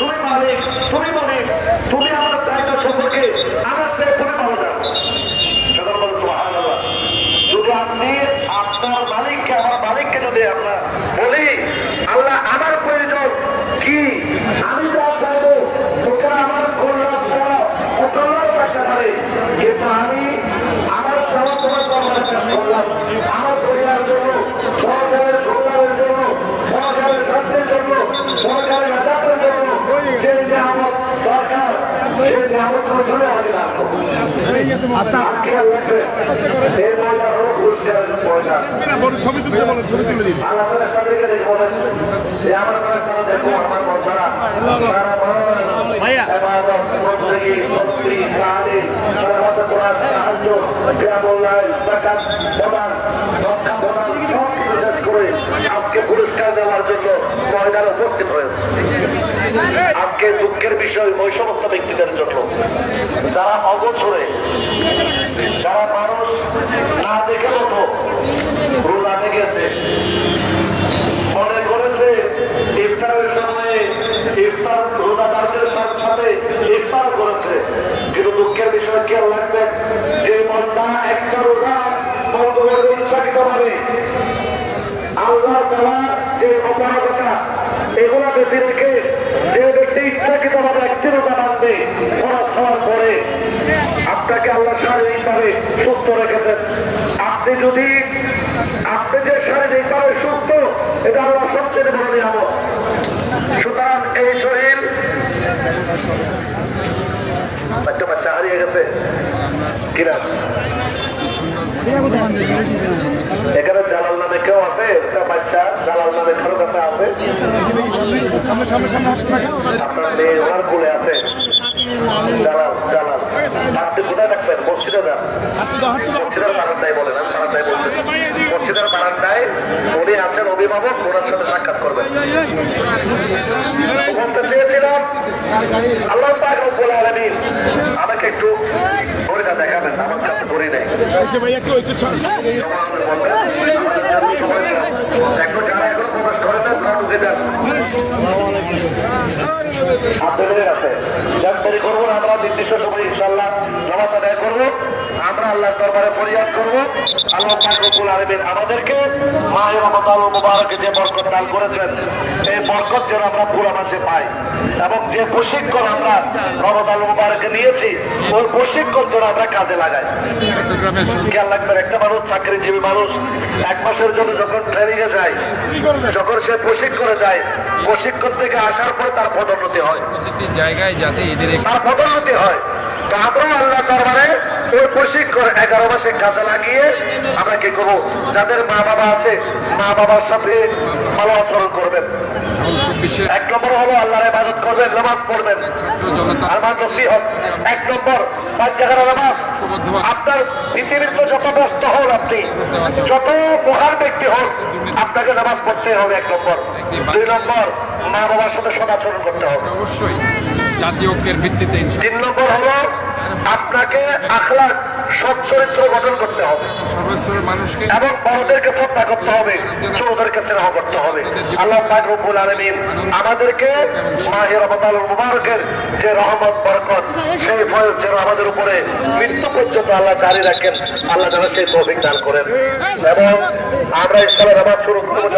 তুমি মালিক, তুমি মালিক, তুমি আমার চাহিদা সম্পর্কে আমার চেয়ে তুমি ভালো জানো। সকল বলে সুবহানাল্লাহ। যদি আপনি আপনার মালিককে, আমার মালিককে যদি আমরা বলি আল্লাহ আমার প্রয়োজন কি, আমি যা চাইবো তোকে আমার কল্যাণ ছাড়া অকল্যাণ থাকতে পারে, কিন্তু আমি আমার চাওয়া তোমার কল্যাণ কাজ করলাম, আমার পরিবারের জন্য, সরকারের কল্যাণের জন্য, সরকারের স্বাস্থ্যের জন্য, সরকারের নেতাদের জন্য যে নিয়ামত সরকার, সেই নিয়ামত ধরে আমাদের রাখবো। আজকে এই ময়দা হলো পুরস্কারের ময়দা। আল্লাহ তাদেরকে দেখবো যে আমার তারা দেখো আমার বন্ধুরা সারা এবাদত, বন্দী, শক্তি, কালে, সারা কোরআন, সাহায্য, ক্রিয়ামূল্যায়, জাকাত প্রদান, রক্ষা প্রদান সব কিছু শেষ করে আজকে পুরস্কার দেওয়ার জন্য ময়দানে উপস্থিত হয়েছে। আজকে দুঃখের বিষয় ওই সমস্ত ব্যক্তিদের জন্য যারা অগোচরে, যারা মানুষ না দেখে মতো রোজা লেগেছে, মনে করেছে ইফতারের সময়ে ইফতার রোজাদারদের সাথে ইফতার করেছে, কিন্তু দুঃখের বিষয় কেউ লাগবে যে মন্দা একটা রোজা বন্ধ করে ইচ্ছাকৃত ভাবে আল্লাহ তাআলা যে অপরাধতা এগুলা বেঁচে রেখে যে ব্যক্তি ইচ্ছাকৃত ভাবে একটি রোজা বাঁধবে খরচ হওয়ার পরে আপনাকে আল্লাহ শারীরিকভাবে সুস্থ রেখেছেন। আপনি যদি আপনি যে শারীরিকভাবে সুস্থ, এটা আল্লাহ সবচেয়ে বড় নিয়ামত। সুতরাং এই শরীর একটা বাচ্চা হারিয়ে গেছে কিনা, এখানে জালাল নামে কেউ আছে? একটা বাচ্চা জালাল নামে কারো কাছে আছে? আপনার মেয়ে ওনার কোলে আছে? জালাল, জালাল আপনি কোথায় থাকবেন? মসজিদে যান, মসজিদের বারান্দায় বলেন, আমি বারান্দায় বলতেছি, মসজিদের বারান্দায় উনি আছেন অভিভাবক, ওনার সাথে সাক্ষাৎ করবেন। বলতে চেয়েছিলাম আল্লাহ পাক রব্বুল আলামিন আমাকে একটু বইটা দেখাবেন, আমার কাছে বই নেই। একটু যারা এখন প্রবেশ করে না তারা ঢুকে যান। আপনাদের আছে জানকারি করবো না, আমরা নির্দিষ্ট সময় ইনশাল্লাহ নামাজ আদায় করবো। আমরা আল্লাহর দরবারে ফরিয়াদ করবো আল্লাহ পাক রব্বুল আলামিন আমাদেরকে মাহে রমাদানুল মুবারকে যে বরকত দান করেছেন, এই বরকত যেন আমরা পুরো মাসে পাই, এবং যে প্রশিক্ষণ আমরা রমাদানুল মুবারকে নিয়েছি ওই প্রশিক্ষণ যেন আমরা কাজে লাগাই। খেয়াল রাখবেন, একটা মানুষ চাকরিজীবী মানুষ এক মাসের জন্য যখন ট্রেনিং এ যায়, যখন সে প্রশিক্ষণে যায়, প্রশিক্ষণ থেকে আসার পরে তার পদোন্নতি হয়, জায়গায় যাতে তার পদোন্নতি হয়। তো আমরাও আল্লাহ দরবারে ওই প্রশিক্ষণ 11 মাসে কাজে লাগিয়ে আমরা কি করবো, যাদের মা বাবা আছে মা বাবার সাথে ভালো আচরণ করবেন। 1 নম্বর হলো আল্লাহর ইবাদত করবেন, নামাজ পড়বেন। আমার নসিহত 1 নম্বর 5 জায়গার নামাজ। আপনার পৃথিবীর তো যত ব্যস্ত হন, আপনি যত মহান ব্যক্তি হন, আপনাকে নামাজ পড়তে হবে 1 নম্বর। 2 নম্বর মা বাবার সাথে সদাচরণ করতে হবে অবশ্যই জাতীয় ঐক্যের ভিত্তিতে। 3 নম্বর হলো আপনাকে আখলাক সৎ চরিত্র গঠন করতে হবে সর্বস্তরের মানুষকে, এবং বড়দেরকে শ্রদ্ধা করতে হবে, ছোটদেরকে স্নেহ করতে হবে। আল্লাহ পাক রব্বুল আলামিন আমাদেরকে মাহে রমাদানুল মুবারকের যে রহমত বরকত, সেই ফয়েজ যেন আমাদের উপরে মৃত্যু পর্যন্ত আল্লাহ জারি রাখেন, আল্লাহ যেন সেই তৌফিক দান করেন। এবং আমরা ইনশাআল্লাহ নামাজ শুরু করব।